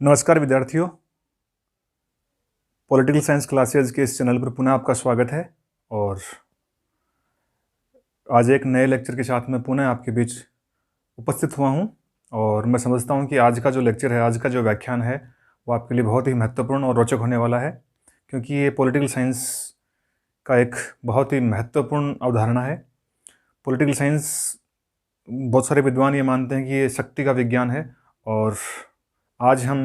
नमस्कार विद्यार्थियों। Political science classes के इस चैनल पर पुनः आपका स्वागत है। और आज एक नए लेक्चर के साथ मैं पुनः आपके बीच उपस्थित हुआ हूं। और मैं समझता हूं कि आज का जो लेक्चर है, आज का जो व्याख्यान है, वो आपके लिए बहुत ही महत्वपूर्ण और रोचक होने वाला है, क्योंकि ये पॉलिटिकल साइंस का एक बहुत ही महत्वपूर्ण अवधारणा है। पॉलिटिकल साइंस, बहुत सारे विद्वान ये मानते हैं कि ये शक्ति का विज्ञान है। और आज हम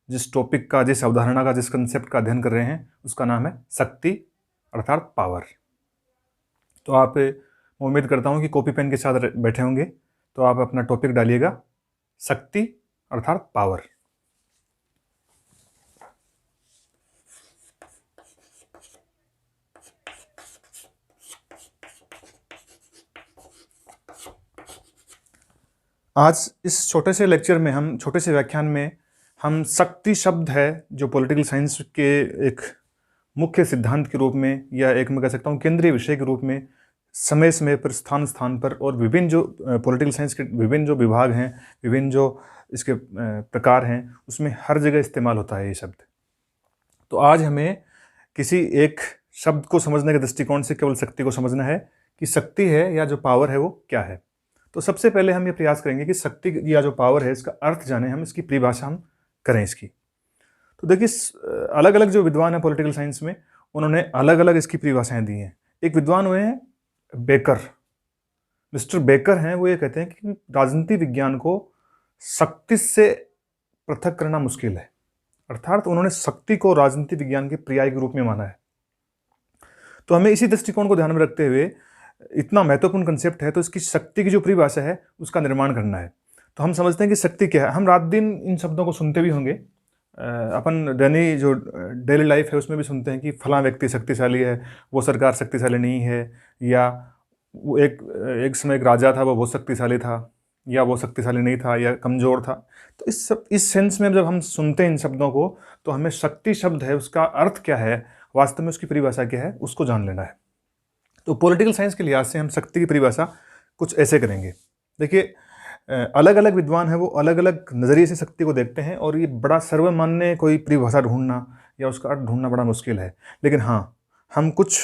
जिस टॉपिक का, जिस अवधारणा का, जिस कंसेप्ट का अध्ययन कर रहे हैं, उसका नाम है शक्ति अर्थात पावर। तो आप, मैं उम्मीद करता हूँ कि कॉपी पेन के साथ बैठे होंगे, तो आप अपना टॉपिक डालिएगा, शक्ति अर्थात पावर। आज इस छोटे से लेक्चर में, हम छोटे से व्याख्यान में, हम शक्ति शब्द है जो पॉलिटिकल साइंस के एक मुख्य सिद्धांत के रूप में, या एक मैं कह सकता हूँ केंद्रीय विषय के रूप में, समय समय पर, स्थान स्थान पर, और विभिन्न जो पॉलिटिकल साइंस के विभिन्न जो विभाग हैं, विभिन्न जो इसके प्रकार हैं, उसमें हर जगह इस्तेमाल होता है ये शब्द। तो आज हमें किसी एक शब्द को समझने के दृष्टिकोण से केवल शक्ति को समझना है कि शक्ति है या जो पावर है वो क्या है। तो सबसे पहले हम ये प्रयास करेंगे कि शक्ति या जो पावर है इसका अर्थ जाने, हम इसकी परिभाषा हम करें इसकी। तो देखिए, अलग अलग जो विद्वान हैं पॉलिटिकल साइंस में, उन्होंने अलग अलग इसकी परिभाषाएं दी हैं। एक विद्वान हुए हैं बेकर, मिस्टर बेकर हैं। वो ये कहते हैं कि राजनीति विज्ञान को शक्ति से पृथक करना मुश्किल है, अर्थात उन्होंने शक्ति को राजनीति विज्ञान के पर्याय के रूप में माना है। तो हमें इसी दृष्टिकोण को ध्यान में रखते हुए, इतना महत्वपूर्ण कंसेप्ट है तो इसकी शक्ति की जो परिभाषा है उसका निर्माण करना है। तो हम समझते हैं कि शक्ति क्या है। हम रात दिन इन शब्दों को सुनते भी होंगे, अपन दैनिक जो डेली लाइफ है उसमें भी सुनते हैं कि फलां व्यक्ति शक्तिशाली है, वो सरकार शक्तिशाली नहीं है, या वो एक समय एक राजा था, वो बहुत शक्तिशाली था, या वो शक्तिशाली नहीं था, या कमज़ोर था। तो इस सेंस में जब हम सुनते हैं इन शब्दों को, तो हमें शक्ति शब्द है उसका अर्थ क्या है, वास्तव में उसकी परिभाषा क्या है, उसको जान लेना है। तो पॉलिटिकल साइंस के लिहाज से हम शक्ति की परिभाषा कुछ ऐसे करेंगे। देखिए, अलग अलग विद्वान हैं, वो अलग अलग नज़रिए से शक्ति को देखते हैं, और ये बड़ा सर्वमान्य कोई परिभाषा ढूंढना या उसका अर्थ ढूंढना बड़ा मुश्किल है। लेकिन हाँ, हम कुछ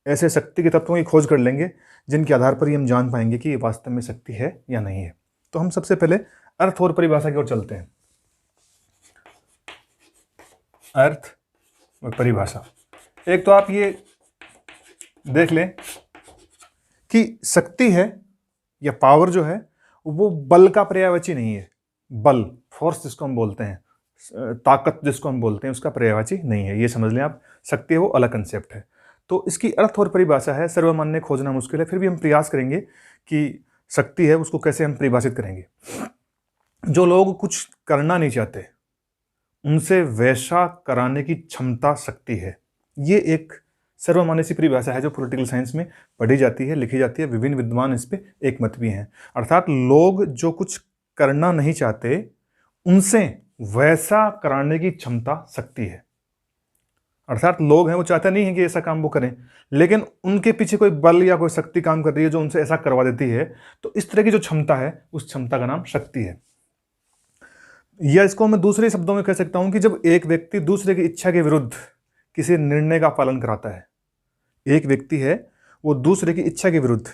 ऐसे शक्ति के तत्वों की खोज कर लेंगे जिनके आधार पर ही हम जान पाएंगे कि ये वास्तव में शक्ति है या नहीं है। तो हम सबसे पहले अर्थ और परिभाषा की ओर चलते हैं। अर्थ और परिभाषा, एक तो आप ये देख लें कि शक्ति है या पावर जो है वो बल का पर्यायवाची नहीं है। बल, फोर्स जिसको हम बोलते हैं, ताकत जिसको हम बोलते हैं, उसका पर्यायवाची नहीं है। ये समझ लें आप, शक्ति है वो अलग कंसेप्ट है। तो इसकी अर्थ और परिभाषा है सर्वमान्य, खोजना मुश्किल है, फिर भी हम प्रयास करेंगे कि शक्ति है उसको कैसे हम परिभाषित करेंगे। जो लोग कुछ करना नहीं चाहते उनसे वैसा कराने की क्षमता शक्ति है। ये एक सर्वमान्य सी परिभाषा है जो पॉलिटिकल साइंस में पढ़ी जाती है, लिखी जाती है। विभिन्न विद्वान इस पे एक मत भी हैं। अर्थात लोग जो कुछ करना नहीं चाहते उनसे वैसा कराने की क्षमता शक्ति है। अर्थात लोग हैं, वो चाहते नहीं हैं कि ऐसा काम वो करें, लेकिन उनके पीछे कोई बल या कोई शक्ति काम कर रही है जो उनसे ऐसा करवा देती है। तो इस तरह की जो क्षमता है, उस क्षमता का नाम शक्ति है। या इसको मैं दूसरे शब्दों में कह सकता हूं कि जब एक व्यक्ति दूसरे की इच्छा के विरुद्ध किसी निर्णय का पालन कराता है। एक व्यक्ति है, वो दूसरे की इच्छा के विरुद्ध,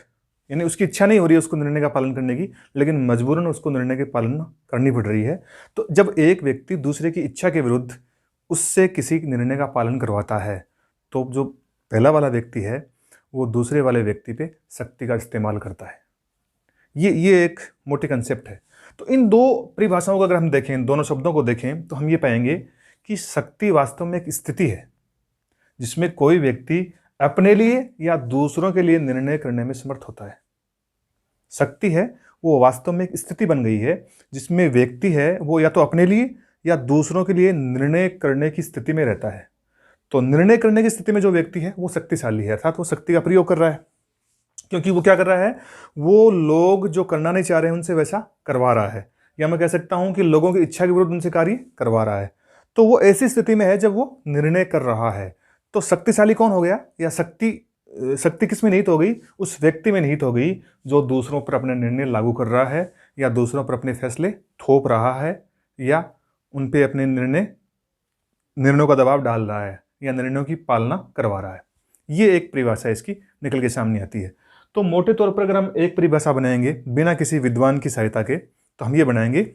यानी उसकी इच्छा नहीं हो रही है उसको निर्णय का पालन करने की, लेकिन मजबूरन उसको निर्णय के पालन करनी पड़ रही है। तो जब एक व्यक्ति दूसरे की इच्छा के विरुद्ध उससे किसी निर्णय का पालन करवाता है, तो जो पहला वाला व्यक्ति है वो दूसरे वाले व्यक्ति पे शक्ति का इस्तेमाल करता है। ये एक मोटी कंसेप्ट है। तो इन दो परिभाषाओं को अगर हम देखें, दोनों शब्दों को देखें, तो हम ये पाएंगे कि शक्ति वास्तव में एक स्थिति है जिसमें कोई व्यक्ति अपने लिए या दूसरों के लिए निर्णय करने में समर्थ होता है। शक्ति है वो वास्तव में एक स्थिति बन गई है जिसमें व्यक्ति है वो या तो अपने लिए या दूसरों के लिए निर्णय करने की स्थिति में रहता है। तो निर्णय करने की स्थिति में जो व्यक्ति है वो शक्तिशाली है, अर्थात वो शक्ति का प्रयोग कर रहा है, क्योंकि वो क्या कर रहा है, वो लोग जो करना नहीं चाह रहे हैं उनसे वैसा करवा रहा है, या मैं कह सकता हूं कि लोगों की इच्छा के विरुद्ध उनसे कार्य करवा रहा है। तो वो ऐसी स्थिति में है जब वो निर्णय कर रहा है। तो शक्तिशाली कौन हो गया, या शक्ति किस में निहित हो गई, उस व्यक्ति में निहित हो गई जो दूसरों पर अपने निर्णय लागू कर रहा है, या दूसरों पर अपने फैसले थोप रहा है, या उन पे अपने निर्णयों का दबाव डाल रहा है या निर्णयों की पालना करवा रहा है। ये एक परिभाषा इसकी निकल के सामने आती है। तो मोटे तौर पर अगर हम एक परिभाषा बनाएंगे बिना किसी विद्वान की सहायता के, तो हम ये बनाएंगे,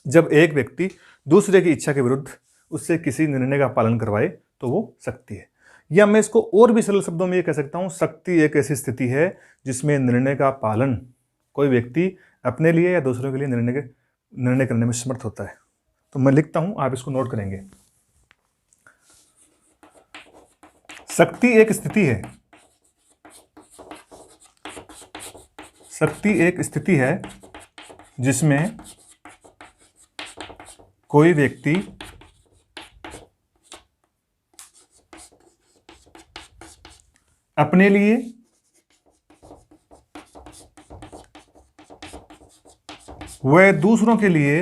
जब एक व्यक्ति दूसरे की इच्छा के विरुद्ध उससे किसी निर्णय का पालन करवाए तो वो शक्ति है। या मैं इसको और भी सरल शब्दों में ये कह सकता हूँ, शक्ति एक ऐसी स्थिति है जिसमें निर्णय का पालन कोई व्यक्ति अपने लिए या दूसरों के लिए निर्णय करने में समर्थ होता है। तो मैं लिखता हूं, आप इसको नोट करेंगे। शक्ति एक स्थिति है, शक्ति एक स्थिति है जिसमें कोई व्यक्ति अपने लिए वह दूसरों के लिए,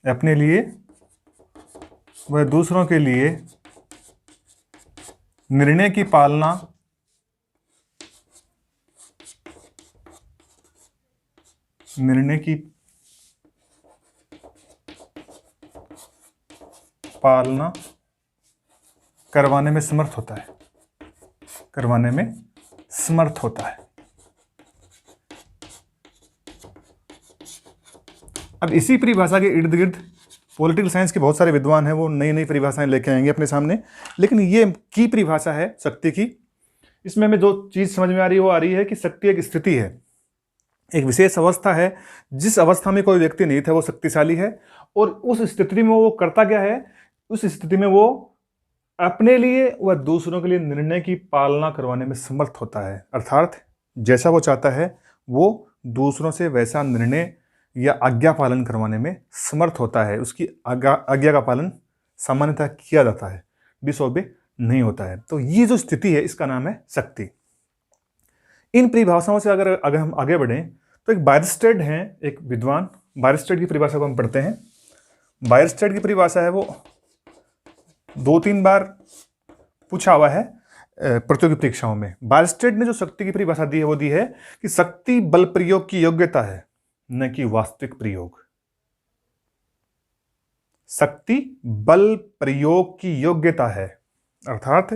अपने लिए वह दूसरों के लिए निर्णय की पालना करवाने में समर्थ होता है, करवाने में समर्थ होता है। अब इसी परिभाषा के इर्द गिर्द पॉलिटिकल साइंस के बहुत सारे विद्वान हैं, वो नई नई परिभाषाएं लेके आएंगे अपने सामने, लेकिन ये की परिभाषा है शक्ति की। इसमें हमें जो चीज समझ में आ रही है वो आ रही है कि शक्ति एक स्थिति है, एक विशेष अवस्था है। जिस अवस्था में कोई व्यक्ति निहित है वो शक्तिशाली है, और उस स्थिति में वो करता क्या है, उस स्थिति में वो अपने लिए व दूसरों के लिए निर्णय की पालना करवाने में समर्थ होता है। अर्थात जैसा वो चाहता है वो दूसरों से वैसा निर्णय या आज्ञा पालन करवाने में समर्थ होता है। उसकी आज्ञा का पालन सामान्यतः किया जाता है, डिसओबे नहीं होता है। तो ये जो स्थिति है इसका नाम है शक्ति। इन परिभाषाओं से अगर हम आगे बढ़ें तो एक बायरस्टेड हैं, एक विद्वान, बायरस्टेड की परिभाषा को हम पढ़ते हैं। बायरस्टेड की परिभाषा है वो 2-3 बार पूछा हुआ है प्रतियोगी परीक्षाओं में। बायरस्टेड ने जो शक्ति की परिभाषा दी है वो दी है कि शक्ति बल प्रयोग की योग्यता है, न कि वास्तविक प्रयोग। शक्ति बल प्रयोग की योग्यता है, अर्थात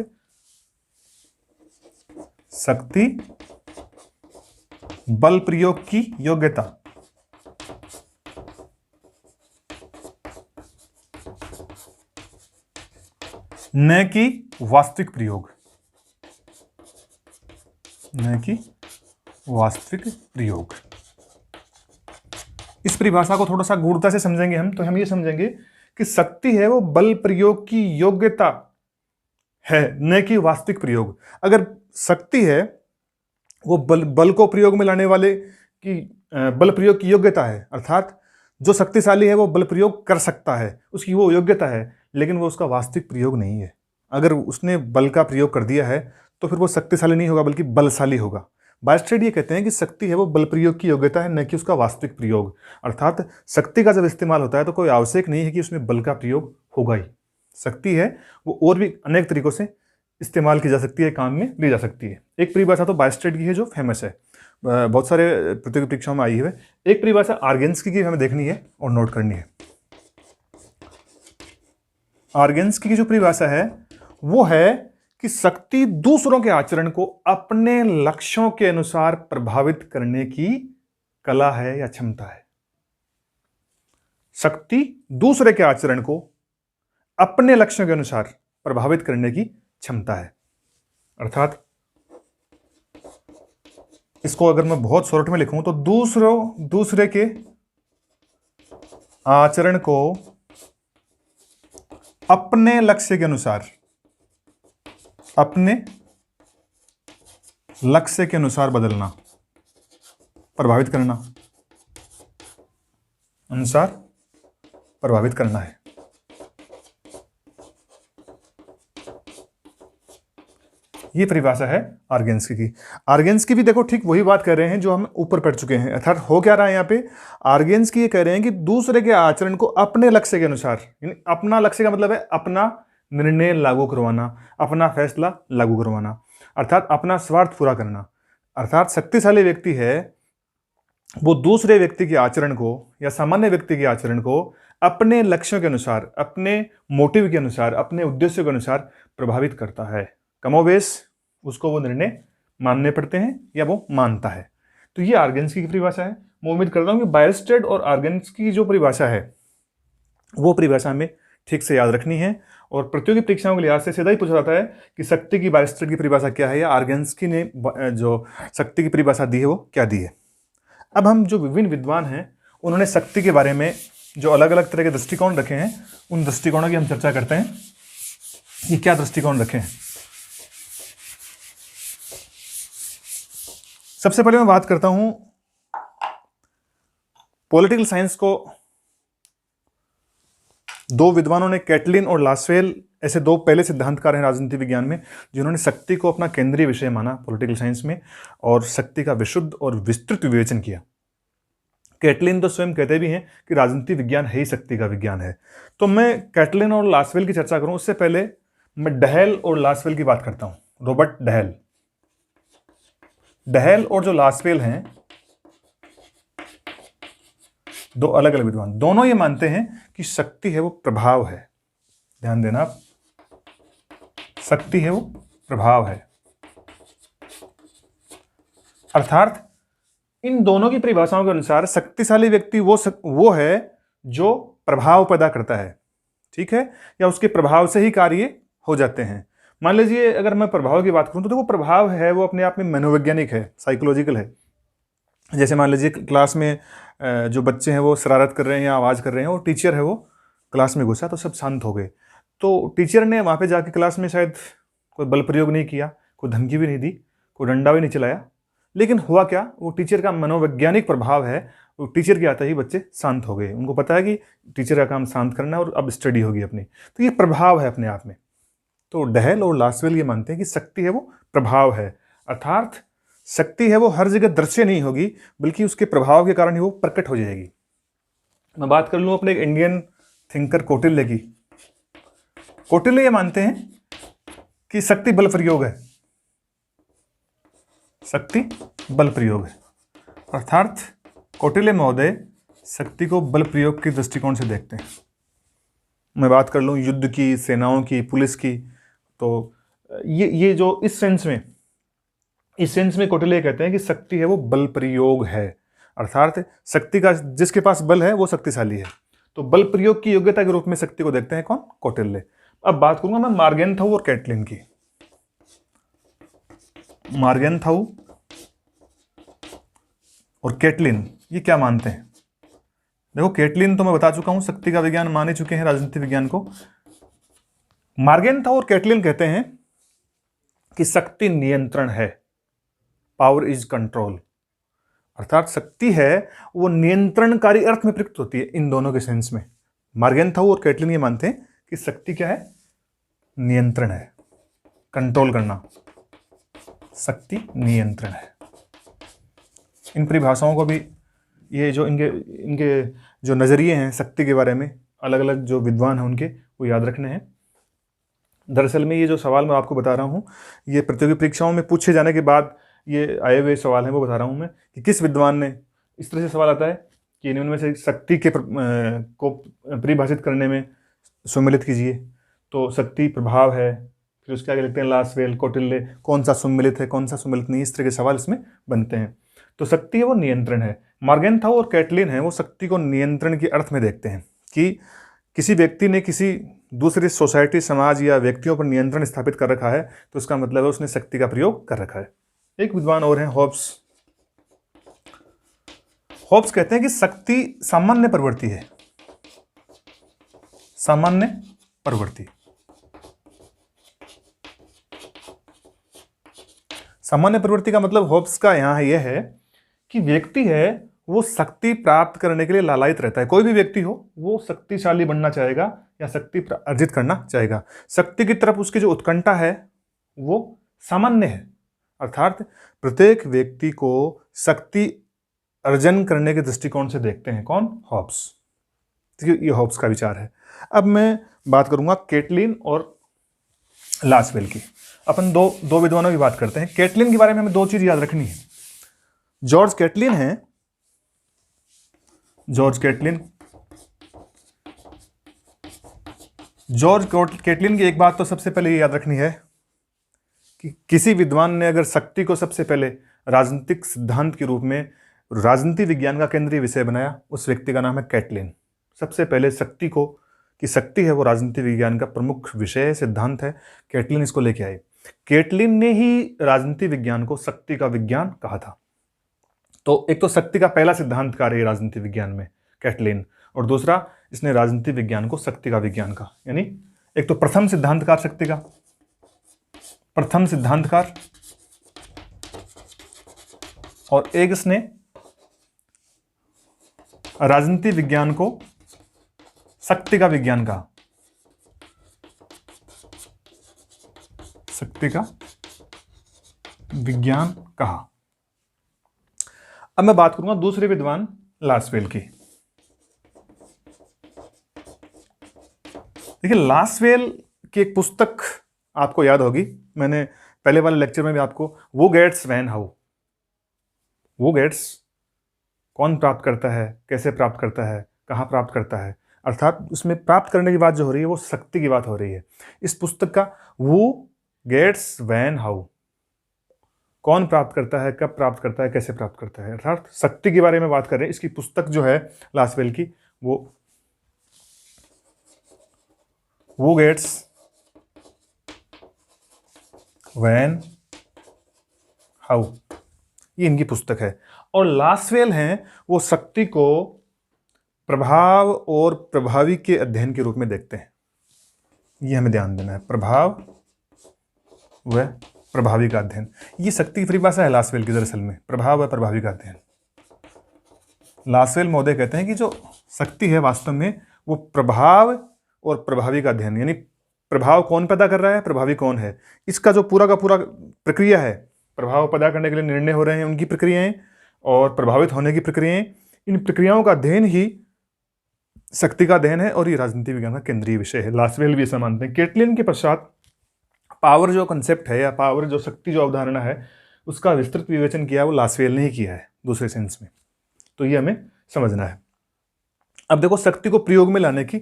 शक्ति बल प्रयोग की योग्यता, न कि वास्तविक प्रयोग, न कि वास्तविक प्रयोग। इस परिभाषा को थोड़ा सा गूढ़ता से समझेंगे हम, तो हम ये समझेंगे कि शक्ति है वो बल प्रयोग की योग्यता है, न कि वास्तविक प्रयोग। अगर शक्ति है वो बल को प्रयोग में लाने वाले की बल प्रयोग की योग्यता है, अर्थात जो शक्तिशाली है वो बल प्रयोग कर सकता है, उसकी वो योग्यता है, लेकिन वो उसका वास्तविक प्रयोग नहीं है। अगर उसने बल का प्रयोग कर दिया है तो फिर वो शक्तिशाली नहीं होगा बल्कि बलशाली होगा। बायरस्टेड ये कहते हैं कि शक्ति है वो बल प्रयोग की योग्यता है, न कि उसका वास्तविक प्रयोग। अर्थात शक्ति का जब इस्तेमाल होता है तो कोई आवश्यक नहीं है कि उसमें बल का प्रयोग होगा ही। शक्ति है वो और भी अनेक तरीकों से इस्तेमाल की जा सकती है, काम में ली जा सकती है। एक परिभाषा तो बायरस्टेड की है जो फेमस है, बहुत सारे प्रतियोगी परीक्षाओं में आई है। एक परिभाषा आर्गेन्स्की की हमें देखनी है और नोट करनी है। आर्गेन्स्की की जो परिभाषा है वो है कि शक्ति दूसरों के आचरण को अपने लक्ष्यों के अनुसार प्रभावित करने की कला है या क्षमता है। शक्ति दूसरे के आचरण को अपने लक्ष्यों के अनुसार प्रभावित करने की क्षमता है। अर्थात इसको अगर मैं बहुत शॉर्ट में लिखूं तो दूसरे के आचरण को अपने लक्ष्य के अनुसार, अपने लक्ष्य के अनुसार बदलना, प्रभावित करना, अनुसार प्रभावित करना है। ये परिभाषा है आर्गेन्स्की की। आर्गेन्स्की भी देखो ठीक वही बात कर रहे हैं जो हम ऊपर पढ़ चुके हैं। अर्थात हो क्या रहा है यहाँ पे, आर्गेन्स्की ये कह रहे हैं कि दूसरे के आचरण को अपने लक्ष्य के अनुसार, यानी अपना लक्ष्य का मतलब है अपना निर्णय लागू करवाना, अपना फैसला लागू करवाना, अर्थात अपना स्वार्थ पूरा करना। अर्थात शक्तिशाली व्यक्ति है वो दूसरे व्यक्ति के आचरण को या सामान्य व्यक्ति के आचरण को अपने लक्ष्यों के अनुसार, अपने मोटिव के अनुसार, अपने उद्देश्यों के अनुसार प्रभावित करता है। कमोबेश उसको वो निर्णय मानने पड़ते हैं या वो मानता है। तो ये आर्गेन्स्की की परिभाषा है। मैं उम्मीद करता हूँ कि बायरस्टेड और आर्गेन्स्की की जो परिभाषा है वो परिभाषा हमें ठीक से याद रखनी है। और प्रतियोगी परीक्षाओं के लिहाज से सीधा ही पूछा जाता है कि शक्ति की बायरस्टेड की परिभाषा क्या है या आर्गेन्स्की ने जो शक्ति की परिभाषा दी है वो क्या दी है। अब हम जो विभिन्न विद्वान हैं उन्होंने शक्ति के बारे में जो अलग अलग तरह के दृष्टिकोण रखे हैं उन दृष्टिकोणों की हम चर्चा करते हैं कि क्या दृष्टिकोण रखे हैं। सबसे पहले मैं बात करता हूं पॉलिटिकल साइंस को दो विद्वानों ने, कैटलिन और लासवेल, ऐसे दो पहले सिद्धांतकार हैं राजनीति विज्ञान में जिन्होंने शक्ति को अपना केंद्रीय विषय माना पॉलिटिकल साइंस में और शक्ति का विशुद्ध और विस्तृत विवेचन किया। कैटलिन तो स्वयं कहते भी हैं कि राजनीति विज्ञान है ही शक्ति का विज्ञान है। तो मैं कैटलिन और लासवेल की चर्चा करूं उससे पहले मैं डहेल और लासवेल की बात करता हूं। रॉबर्ट डहेल और जो लासवेल हैं, दो अलग अलग विद्वान, दोनों ये मानते हैं कि शक्ति है वो प्रभाव है। ध्यान देना आप, शक्ति है वो प्रभाव है। अर्थात इन दोनों की परिभाषाओं के अनुसार शक्तिशाली व्यक्ति वो है जो प्रभाव पैदा करता है, ठीक है, या उसके प्रभाव से ही कार्य हो जाते हैं। मान लीजिए अगर मैं प्रभाव की बात करूं तो देखो प्रभाव है वो अपने आप में मनोवैज्ञानिक है, साइकोलॉजिकल है। जैसे मान लीजिए क्लास में जो बच्चे हैं वो शरारत कर रहे हैं या आवाज़ कर रहे हैं और टीचर है वो क्लास में घुसा तो सब शांत हो गए। तो टीचर ने वहाँ पे जाके क्लास में शायद कोई बल प्रयोग नहीं किया, कोई धमकी भी नहीं दी, कोई डंडा भी नहीं चलाया, लेकिन हुआ क्या, वो टीचर का मनोवैज्ञानिक प्रभाव है। वो टीचर के आते ही बच्चे शांत हो गए, उनको पता है कि टीचर का काम शांत करना है और अब स्टडी होगी अपनी। तो ये प्रभाव है अपने आप में। तो डहेल और लासवेल ये मानते हैं कि शक्ति है वो प्रभाव है, अर्थात शक्ति है वो हर जगह दृश्य नहीं होगी बल्कि उसके प्रभाव के कारण ही वो प्रकट हो जाएगी। मैं बात कर लूँ अपने एक इंडियन थिंकर कौटिल्य की। कौटिल्य ये मानते हैं कि शक्ति बल प्रयोग है, शक्ति बल प्रयोग है। अर्थात कौटिल्य महोदय शक्ति को बल प्रयोग के दृष्टिकोण से देखते हैं। मैं बात कर लूँ युद्ध की, सेनाओं की, पुलिस की, तो ये जो इस सेंस में कौटिल्य कहते हैं कि शक्ति है वो बल प्रयोग है। अर्थात शक्ति का जिसके पास बल है वो शक्तिशाली है। तो बल प्रयोग की योग्यता के रूप में शक्ति को देखते हैं कौन? कौटिल्य। अब बात करूंगा मैं मार्गेनथाउ और कैटलिन की। मार्गेनथाउ और कैटलिन ये क्या मानते हैं? देखो कैटलिन तो मैं बता चुका हूं शक्ति का विज्ञान मान ही चुके हैं राजनीति विज्ञान को। मार्गेनथाउ और कैटलिन कहते हैं कि शक्ति नियंत्रण है, पावर इज कंट्रोल। अर्थात शक्ति है वो नियंत्रणकारी अर्थ में प्रयुक्त होती है इन दोनों के सेंस में। मार्गेनथाउ और कैटलिन ये मानते हैं कि शक्ति क्या है? नियंत्रण है, कंट्रोल करना, शक्ति नियंत्रण है। इन परिभाषाओं को भी ये जो इनके जो नजरिए हैं शक्ति के बारे में, अलग अलग जो विद्वान हैं उनके, वो याद रखने हैं। दरअसल में ये जो सवाल मैं आपको बता रहा हूँ ये प्रतियोगी परीक्षाओं में पूछे जाने के बाद ये आए हुए सवाल हैं, वो बता रहा हूँ मैं कि किस विद्वान ने, इस तरह से सवाल आता है कि निम्न में से शक्ति के को परिभाषित करने में सम्मिलित कीजिए। तो शक्ति प्रभाव है, फिर उसके आगे लिखते हैं लासवेल, कौटिल्य, कौन सा सम्मिलित है कौन सा सम्मिलित नहीं, इस तरह के सवाल इसमें बनते हैं। तो शक्ति है वो नियंत्रण है। मार्गेनथाउ और कैटलिन है वो शक्ति को नियंत्रण के अर्थ में देखते हैं कि किसी व्यक्ति ने किसी दूसरी सोसाइटी, समाज या व्यक्तियों पर नियंत्रण स्थापित कर रखा है तो इसका मतलब है उसने शक्ति का प्रयोग कर रखा है। एक विद्वान और हैं हॉब्स। हॉब्स कहते हैं कि शक्ति सामान्य प्रवृत्ति है, सामान्य प्रवृत्ति। सामान्य प्रवृत्ति का मतलब हॉब्स का यहां यह है कि व्यक्ति है वो शक्ति प्राप्त करने के लिए लालायित रहता है। कोई भी व्यक्ति हो वो शक्तिशाली बनना चाहेगा या शक्ति अर्जित करना चाहेगा। शक्ति की तरफ उसकी जो उत्कंठा है वो सामान्य है। अर्थात प्रत्येक व्यक्ति को शक्ति अर्जन करने के दृष्टिकोण से देखते हैं कौन? हॉब्स। ये हॉब्स का विचार है। अब मैं बात करूंगा कैटलिन और लासवेल की। अपन दो विद्वानों की बात करते हैं। कैटलिन के बारे में हमें दो चीज याद रखनी है। जॉर्ज कैटलिन हैं जॉर्ज कैटलिन। जॉर्ज कैटलिन की एक बात तो सबसे पहले ये याद रखनी है कि किसी विद्वान ने अगर शक्ति को सबसे पहले राजनीतिक सिद्धांत के रूप में राजनीति विज्ञान का केंद्रीय विषय बनाया, उस व्यक्ति का नाम है कैटलिन। सबसे पहले शक्ति को, कि शक्ति है वो राजनीति विज्ञान का प्रमुख विषय सिद्धांत है, कैटलिन इसको लेके आए। कैटलिन ने ही राजनीति विज्ञान को शक्ति का विज्ञान कहा था। तो एक तो शक्ति का पहला सिद्धांतकार है राजनीति विज्ञान में कैटलिन, और दूसरा इसने राजनीति विज्ञान को शक्ति का विज्ञान कहा। यानी एक तो प्रथम सिद्धांतकार शक्ति का, प्रथम सिद्धांतकार, और एक इसने राजनीति विज्ञान को शक्ति का विज्ञान कहा, शक्ति का विज्ञान कहा। अब मैं बात करूंगा दूसरे विद्वान लासवेल की। देखिए, लासवेल की एक पुस्तक आपको याद होगी, मैंने पहले वाले लेक्चर में भी आपको, वो गेट्स वैन हाउ, वो गेट्स कौन प्राप्त करता है, कैसे प्राप्त करता है, कहाँ प्राप्त करता है, अर्थात उसमें प्राप्त करने की बात जो हो रही है वो शक्ति की बात हो रही है। इस पुस्तक का वो गेट्स वैन हाउ, कौन प्राप्त करता है, कब प्राप्त करता है, कैसे प्राप्त करता है, अर्थात शक्ति के बारे में बात कर रहे हैं। इसकी पुस्तक जो है लासवेल की, वो गेट्स वैन हाउ, ये इनकी पुस्तक है। और लासवेल हैं वो शक्ति को प्रभाव और प्रभावी के अध्ययन के रूप में देखते हैं। ये हमें ध्यान देना है, प्रभाव व प्रभावी का अध्ययन। ये शक्ति की परिभाषा है लासवेल की, दरअसल में प्रभाव व प्रभावी का अध्ययन। लासवेल महोदय कहते हैं कि जो शक्ति है वास्तव में वो प्रभाव और प्रभावी का अध्ययन, यानी प्रभाव कौन पैदा कर रहा है, प्रभावी कौन है, इसका जो पूरा का पूरा प्रक्रिया है, प्रभाव पैदा करने के लिए निर्णय हो रहे हैं उनकी प्रक्रियाएं और प्रभावित होने की प्रक्रियाएं, इन प्रक्रियाओं का अध्ययन ही शक्ति का अध्ययन है और ये राजनीति विज्ञान का केंद्रीय विषय है। लासवेल भी ऐसा मानते हैं। कैटलिन के पश्चात पावर जो कंसेप्ट है या पावर जो शक्ति जो अवधारणा है उसका विस्तृत विवेचन किया वो लासवेल ने ही किया है दूसरे सेंस में। तो ये हमें समझना है। अब देखो, शक्ति को प्रयोग में लाने की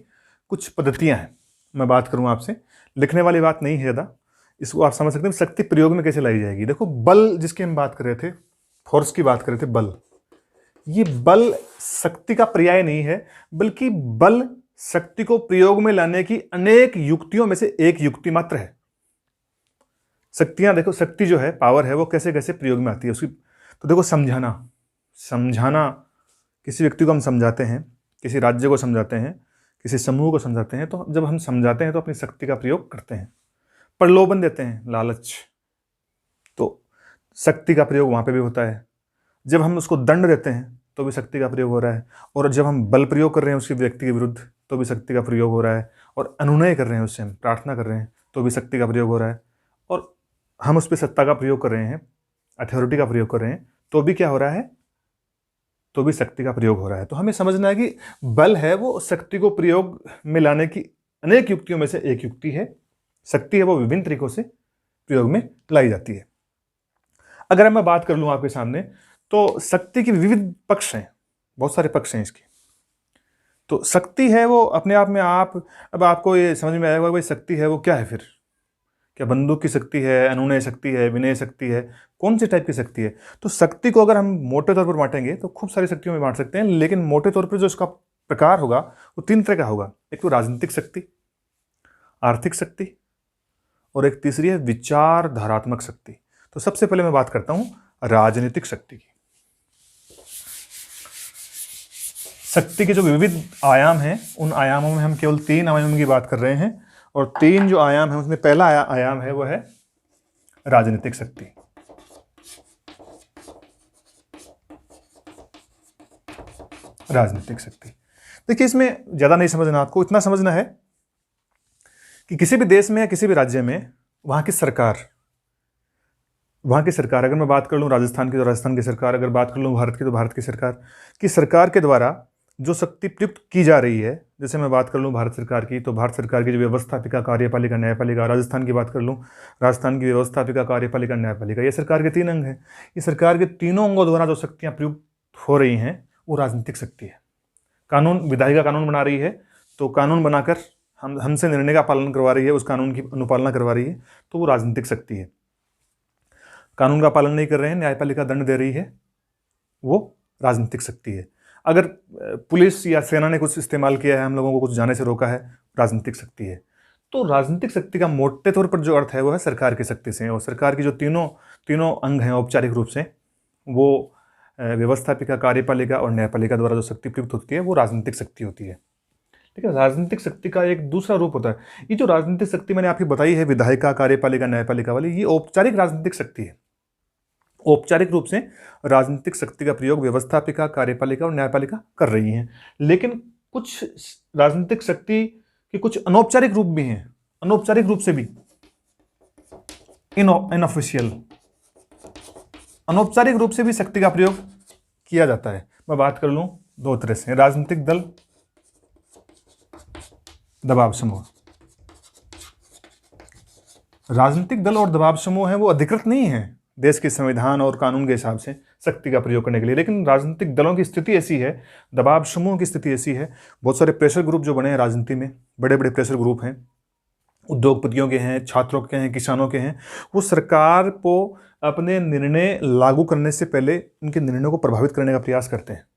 कुछ पद्धतियां हैं। मैं बात करूं आपसे, लिखने वाली बात नहीं है ज़्यादा, इसको आप समझ सकते हैं शक्ति प्रयोग में कैसे लाई जाएगी। देखो, बल जिसकी हम बात कर रहे थे, फोर्स की बात कर रहे थे, बल, ये बल शक्ति का पर्याय नहीं है, बल्कि बल शक्ति को प्रयोग में लाने की अनेक युक्तियों में से एक युक्ति मात्र है। शक्तियां, देखो शक्ति जो है, पावर है, वो कैसे कैसे प्रयोग में आती है उसकी। तो देखो, समझाना, किसी व्यक्ति को हम समझाते हैं, किसी राज्य को समझाते हैं, किसी समूह को समझाते हैं, तो जब हम समझाते हैं तो अपनी शक्ति का प्रयोग करते हैं। प्रलोभन देते हैं, लालच, तो शक्ति का प्रयोग वहाँ पे भी होता है। जब हम उसको दंड देते हैं तो भी शक्ति का प्रयोग हो रहा है, और जब हम बल प्रयोग कर रहे हैं उसके व्यक्ति के विरुद्ध तो भी शक्ति का प्रयोग हो रहा है, और अनुनय कर रहे हैं, उससे हम प्रार्थना कर रहे हैं तो भी शक्ति का प्रयोग हो रहा है, और हम उस पर सत्ता का प्रयोग कर रहे हैं, अथॉरिटी का प्रयोग कर रहे हैं, तो भी क्या हो रहा है, तो भी शक्ति का प्रयोग हो रहा है। तो हमें समझना है कि बल है वो शक्ति को प्रयोग में लाने की अनेक युक्तियों में से एक युक्ति है। शक्ति है वो विभिन्न तरीकों से प्रयोग में लाई जाती है। अगर मैं बात कर लूँ आपके सामने, तो शक्ति के विविध पक्ष हैं, बहुत सारे पक्ष हैं इसके। तो शक्ति है वो अपने आप में, अब आपको ये समझ में आएगा भाई शक्ति है वो क्या है फिर। क्या बंदूक की शक्ति है, अनुनय शक्ति है, विनय शक्ति है, कौन सी टाइप की शक्ति है। तो शक्ति को अगर हम मोटे तौर पर बांटेंगे तो खूब सारी शक्तियों में बांट सकते हैं, लेकिन मोटे तौर पर जो इसका प्रकार होगा वो तीन तरह का होगा। एक तो राजनीतिक शक्ति, आर्थिक शक्ति, और एक तीसरी है विचारधारात्मक शक्ति। तो सबसे पहले मैं बात करता हूं राजनीतिक शक्ति की। शक्ति के जो विविध आयाम हैं, उन आयामों में हम केवल 3 आयामों की बात कर रहे हैं, और 3 जो आयाम है उसमें पहला आयाम है वो है राजनीतिक शक्ति। राजनीतिक शक्ति, देखिए इसमें ज्यादा नहीं समझना, आपको इतना समझना है कि किसी भी देश में या किसी भी राज्य में वहां की सरकार, अगर मैं बात कर लूं राजस्थान की तो राजस्थान की सरकार, अगर बात कर लूं भारत की तो भारत की सरकार के द्वारा जो शक्ति प्रयुक्त की जा रही है, जैसे मैं बात कर लूं भारत सरकार की, तो भारत सरकार की जो व्यवस्थापिका, कार्यपालिका, न्यायपालिका, राजस्थान की बात कर लूं, राजस्थान की व्यवस्थापिका, कार्यपालिका, न्यायपालिका, ये सरकार के 3 अंग हैं। ये सरकार के तीनों अंगों द्वारा जो शक्तियां प्रयुक्त हो रही हैं वो राजनीतिक शक्ति है। कानून, विधायिका कानून बना रही है, तो कानून बनाकर हमसे निर्णय का पालन करवा रही है, उस कानून की अनुपालना करवा रही है, तो वो राजनीतिक शक्ति है। कानून का पालन नहीं कर रहे हैं, न्यायपालिका दंड दे रही है, वो राजनीतिक शक्ति है। अगर पुलिस या सेना ने कुछ इस्तेमाल किया है, हम लोगों को कुछ जाने से रोका है, राजनीतिक शक्ति है। तो राजनीतिक शक्ति का मोटे तौर पर जो अर्थ है वो है सरकार की शक्ति से, और सरकार की जो तीनों अंग हैं औपचारिक रूप से, वो व्यवस्थापिका, कार्यपालिका और न्यायपालिका द्वारा जो शक्ति प्रयुक्त होती है वो राजनीतिक शक्ति होती है। ठीक है। राजनीतिक शक्ति का एक दूसरा रूप होता है, ये जो राजनीतिक शक्ति मैंने आपको बताई है, विधायिका, कार्यपालिका, न्यायपालिका वाली, ये औपचारिक राजनीतिक शक्ति है। औपचारिक रूप से राजनीतिक शक्ति का प्रयोग व्यवस्थापिका, कार्यपालिका और न्यायपालिका कर रही हैं। लेकिन कुछ राजनीतिक शक्ति के कुछ अनौपचारिक रूप भी हैं, अनौपचारिक रूप से भी, इनऑफिशियल, अनौपचारिक रूप से भी शक्ति का प्रयोग किया जाता है। मैं बात कर लूं दो तरह से, राजनीतिक दल, दबाव समूह। राजनीतिक दल और दबाव समूह है वो अधिकृत नहीं है देश के संविधान और कानून के हिसाब से शक्ति का प्रयोग करने के लिए, लेकिन राजनीतिक दलों की स्थिति ऐसी है, दबाव समूह की स्थिति ऐसी है, बहुत सारे प्रेशर ग्रुप जो बने हैं राजनीति में, बड़े बड़े प्रेशर ग्रुप हैं, उद्योगपतियों के हैं, छात्रों के हैं, किसानों के हैं, वो सरकार को अपने निर्णय लागू करने से पहले उनके निर्णयों को प्रभावित करने का प्रयास करते हैं।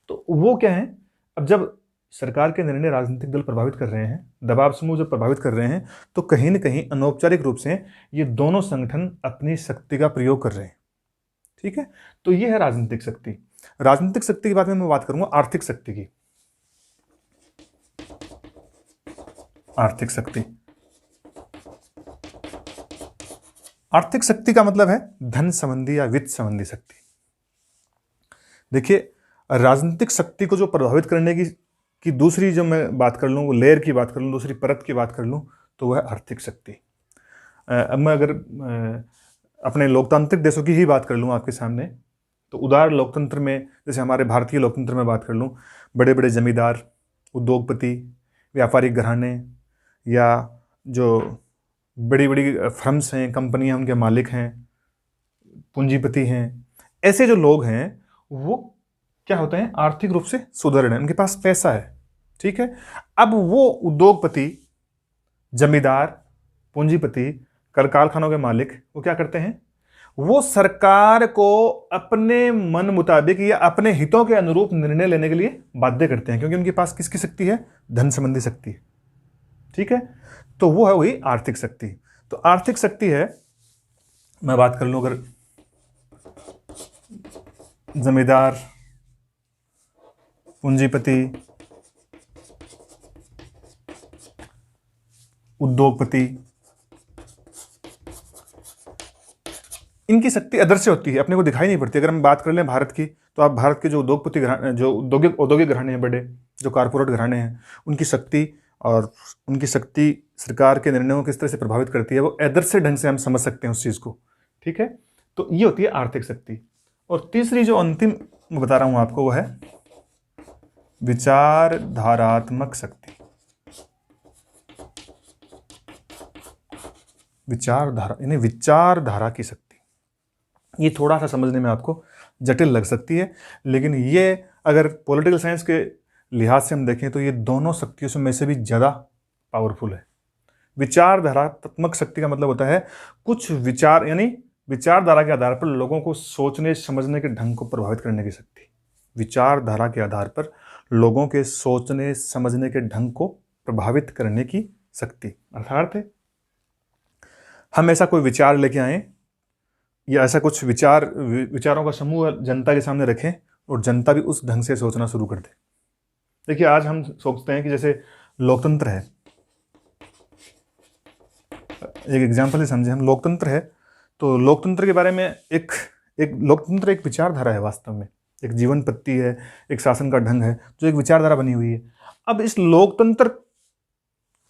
तो वो क्या है, अब जब सरकार के निर्णय राजनीतिक दल प्रभावित कर रहे हैं, दबाव समूह जब प्रभावित कर रहे हैं, तो कहीं न कहीं अनौपचारिक रूप से ये दोनों संगठन अपनी शक्ति का प्रयोग कर रहे हैं। ठीक है, तो ये है राजनीतिक शक्ति। राजनीतिक शक्ति के बाद में मैं बात करूंगा आर्थिक शक्ति की। आर्थिक शक्ति, आर्थिक शक्ति का मतलब है धन संबंधी या वित्त संबंधी शक्ति। देखिए, राजनीतिक शक्ति को जो प्रभावित करने की दूसरी जो मैं बात कर लूँ, वो लेयर की बात कर लूँ, दूसरी परत की बात कर लूँ, तो वह आर्थिक शक्ति। अब मैं अगर अपने लोकतांत्रिक देशों की ही बात कर लूँ आपके सामने, तो उदार लोकतंत्र में, जैसे हमारे भारतीय लोकतंत्र में बात कर लूँ, बड़े बड़े जमींदार, उद्योगपति, व्यापारिक घराने, या जो बड़ी बड़ी फर्म्स हैं, कंपनियां, उनके मालिक हैं, पूंजीपति हैं, ऐसे जो लोग हैं वो क्या होते हैं, आर्थिक रूप से सुदृढ़ हैं, उनके पास पैसा है। ठीक है, अब वो उद्योगपति, जमींदार, पूंजीपति, कारखानों के मालिक, वो क्या करते हैं, वो सरकार को अपने मन मुताबिक या अपने हितों के अनुरूप निर्णय लेने के लिए बाध्य करते हैं, क्योंकि उनके पास किसकी शक्ति है, धन संबंधी शक्ति। ठीक है, तो वो है वही आर्थिक शक्ति। तो आर्थिक शक्ति है, मैं बात कर लूं अगर जमींदार, पूंजीपति, उद्योगपति, इनकी शक्ति अदृश्य होती है, अपने को दिखाई नहीं पड़ती। अगर हम बात कर लें भारत की, तो आप भारत के जो उद्योगपति घराने, जो औद्योगिक घराने हैं, बड़े जो कारपोरेट घराने हैं, उनकी शक्ति और उनकी शक्ति सरकार के निर्णयों को किस तरह से प्रभावित करती है, वो अदृश्य ढंग से हम समझ सकते हैं उस चीज़ को। ठीक है, तो ये होती है आर्थिक शक्ति। और तीसरी जो अंतिम मैं बता रहा हूं आपको, वो है विचारधारात्मक शक्ति। विचारधारा यानी विचारधारा की शक्ति। ये थोड़ा सा समझने में आपको जटिल लग सकती है, लेकिन ये अगर पॉलिटिकल साइंस के लिहाज से हम देखें तो ये दोनों शक्तियों में से भी ज़्यादा पावरफुल है। विचारधारात्मक शक्ति का मतलब होता है कुछ विचार, यानी विचारधारा के आधार पर लोगों को सोचने समझने के ढंग को प्रभावित करने की शक्ति। विचारधारा के आधार पर लोगों के सोचने समझने के ढंग को प्रभावित करने की शक्ति। अर्थात हम ऐसा कोई विचार लेके आए या ऐसा कुछ विचारों का समूह जनता के सामने रखें और जनता भी उस ढंग से सोचना शुरू कर दे। देखिए, आज हम सोचते हैं कि जैसे लोकतंत्र है, एक एग्जाम्पल ही समझे हम, लोकतंत्र है, तो लोकतंत्र के बारे में एक लोकतंत्र एक विचारधारा है, वास्तव में एक जीवन पद्धति है, एक शासन का ढंग है, जो एक विचारधारा बनी हुई है। अब इस लोकतंत्र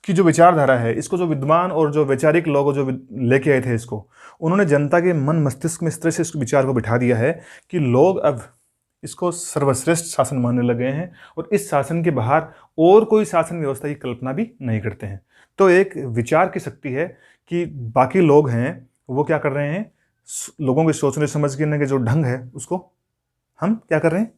की जो विचारधारा है, इसको जो विद्वान और जो वैचारिक लोग जो लेके आए थे, इसको उन्होंने जनता के मन मस्तिष्क में इस तरह से इस विचार को बिठा दिया है कि लोग अब इसको सर्वश्रेष्ठ शासन मानने लगे हैं और इस शासन के बाहर और कोई शासन व्यवस्था की कल्पना भी नहीं करते हैं। तो एक विचार की शक्ति है कि बाकी लोग हैं वो क्या कर रहे हैं, लोगों के सोचने समझने के जो ढंग है उसको हम क्या कर रहे हैं,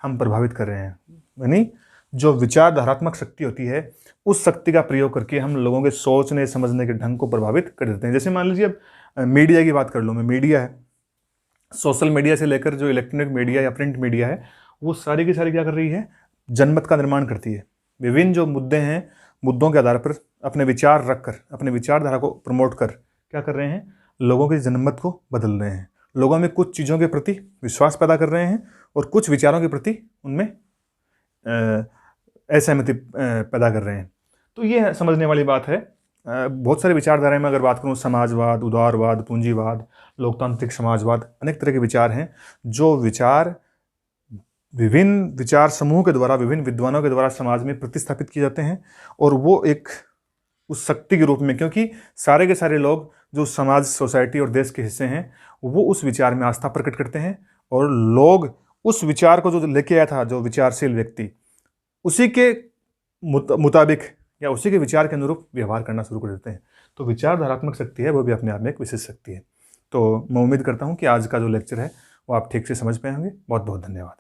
हम प्रभावित कर रहे हैं। यानी जो विचारधारात्मक शक्ति होती है उस शक्ति का प्रयोग करके हम लोगों के सोचने समझने के ढंग को प्रभावित कर देते हैं। जैसे मान लीजिए अब मीडिया की बात कर लो मैं, मीडिया है, सोशल मीडिया से लेकर जो इलेक्ट्रॉनिक मीडिया या प्रिंट मीडिया है, वो सारी की सारी क्या कर रही है, जनमत का निर्माण करती है। विभिन्न जो मुद्दे हैं, मुद्दों के आधार पर अपने विचार रखकर, अपने विचारधारा को प्रमोट कर क्या कर रहे हैं, लोगों के जनमत को बदल रहे हैं, लोगों में कुछ चीज़ों के प्रति विश्वास पैदा कर रहे हैं और कुछ विचारों के प्रति उनमें असहमति पैदा कर रहे हैं। तो ये समझने वाली बात है। बहुत सारे विचारधाराएं में अगर बात करूँ, समाजवाद, उदारवाद, पूंजीवाद, लोकतांत्रिक समाजवाद, अनेक तरह के विचार हैं जो विचार विभिन्न विचार समूह के द्वारा, विभिन्न विद्वानों के द्वारा समाज में प्रतिस्थापित किए जाते हैं और वो एक उस शक्ति के रूप में, क्योंकि सारे के सारे लोग जो समाज, सोसाइटी और देश के हिस्से हैं वो उस विचार में आस्था प्रकट करते हैं और लोग उस विचार को जो लेके आया था, जो विचारशील व्यक्ति, उसी के मुताबिक या उसी के विचार के अनुरूप व्यवहार करना शुरू कर देते हैं। तो विचारधारात्मक शक्ति है वो भी अपने आप में एक विशेष शक्ति है। तो मैं उम्मीद करता हूँ कि आज का जो लेक्चर है वो आप ठीक से समझ पाए होंगे। बहुत बहुत धन्यवाद।